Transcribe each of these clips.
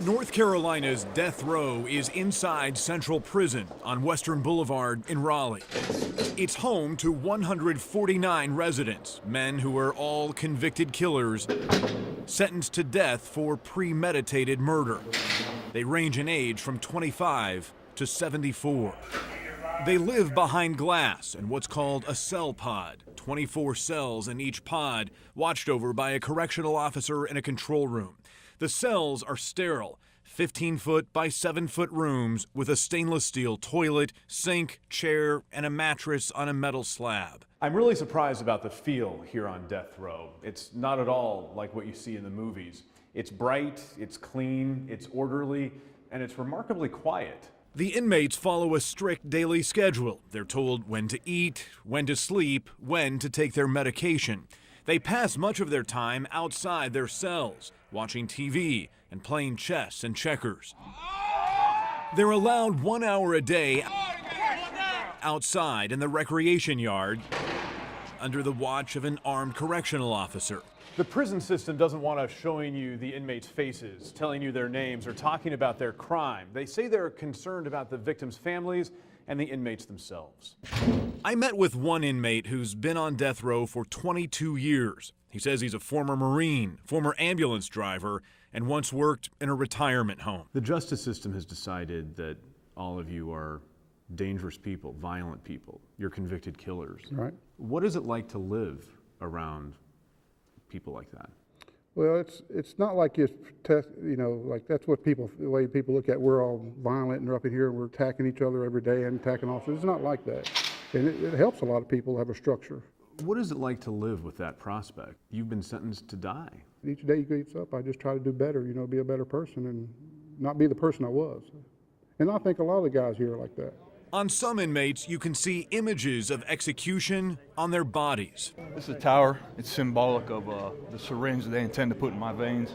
North Carolina's death row is inside Central Prison on Western Boulevard in Raleigh. It's home to 149 residents, men who are all convicted killers, sentenced to death for premeditated murder. They range in age from 25 to 74. They live behind glass in what's called a cell pod, 24 cells in each pod, watched over by a correctional officer in a control room. The cells are sterile, 15-foot by 7-foot rooms with a stainless steel toilet, sink, chair, and a mattress on a metal slab. I'm really surprised about the feel here on death row. It's not at all like what you see in the movies. It's bright, it's clean, it's orderly, and it's remarkably quiet. The inmates follow a strict daily schedule. They're told when to eat, when to sleep, when to take their medication. They pass much of their time outside their cells, watching TV and playing chess and checkers. They're allowed 1 hour a day outside in the recreation yard under the watch of an armed correctional officer. The prison system doesn't want us showing you the inmates' faces, telling you their names, or talking about their crime. They say they're concerned about the victims' families and the inmates themselves. I met with one inmate who's been on death row for 22 years. He says he's a former Marine, former ambulance driver, and once worked in a retirement home. The justice system has decided that all of you are dangerous people, violent people. You're convicted killers. Right. What is it like to live around people like that? Well, it's not like it's like that's what the way people look at. We're all violent and we're up in here and we're attacking each other every day and attacking officers. It's not like that, and it helps a lot of people have a structure. What is it like to live with that prospect? You've been sentenced to die. Each day gets up, I just try to do better. Be a better person and not be the person I was. And I think a lot of the guys here are like that. On some inmates, you can see images of execution on their bodies. This is a tower. It's symbolic of the syringe they intend to put in my veins.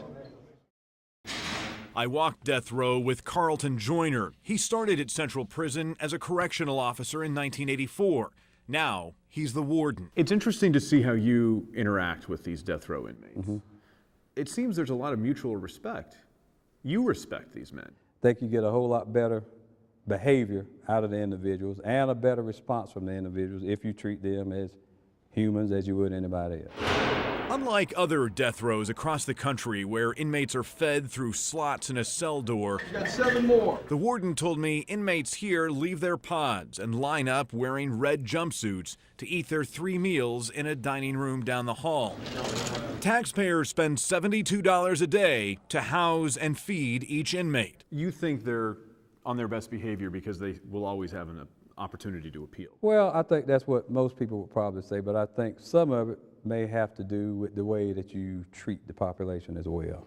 I walked death row with Carlton Joyner. He started at Central Prison as a correctional officer in 1984. Now, he's the warden. It's interesting to see how you interact with these death row inmates. Mm-hmm. It seems there's a lot of mutual respect. You respect these men. I think you get a whole lot better behavior out of the individuals and a better response from the individuals if you treat them as humans as you would anybody else. Unlike other death rows across the country where inmates are fed through slots in a cell door, Got 7 more. the warden told me inmates here leave their pods and line up wearing red jumpsuits to eat their 3 meals in a dining room down the hall. Taxpayers spend $72 a day to house and feed each inmate. You think they're on their best behavior because they will always have an opportunity to appeal. Well, I think that's what most people would probably say, but I think some of it may have to do with the way that you treat the population as well.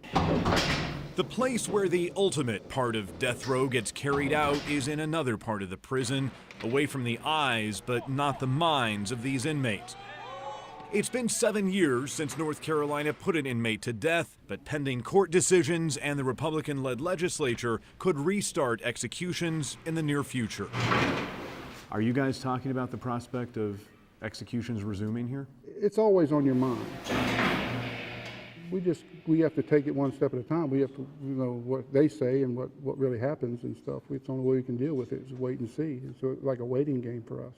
The place where the ultimate part of death row gets carried out is in another part of the prison, away from the eyes but not the minds of these inmates. It's been 7 years since North Carolina put an inmate to death, but pending court decisions and the Republican-led legislature could restart executions in the near future. Are you guys talking about the prospect of executions resuming here? It's always on your mind. We have to take it one step at a time. We have to what they say and what really happens and stuff. It's the only way we can deal with it is wait and see. It's like a waiting game for us.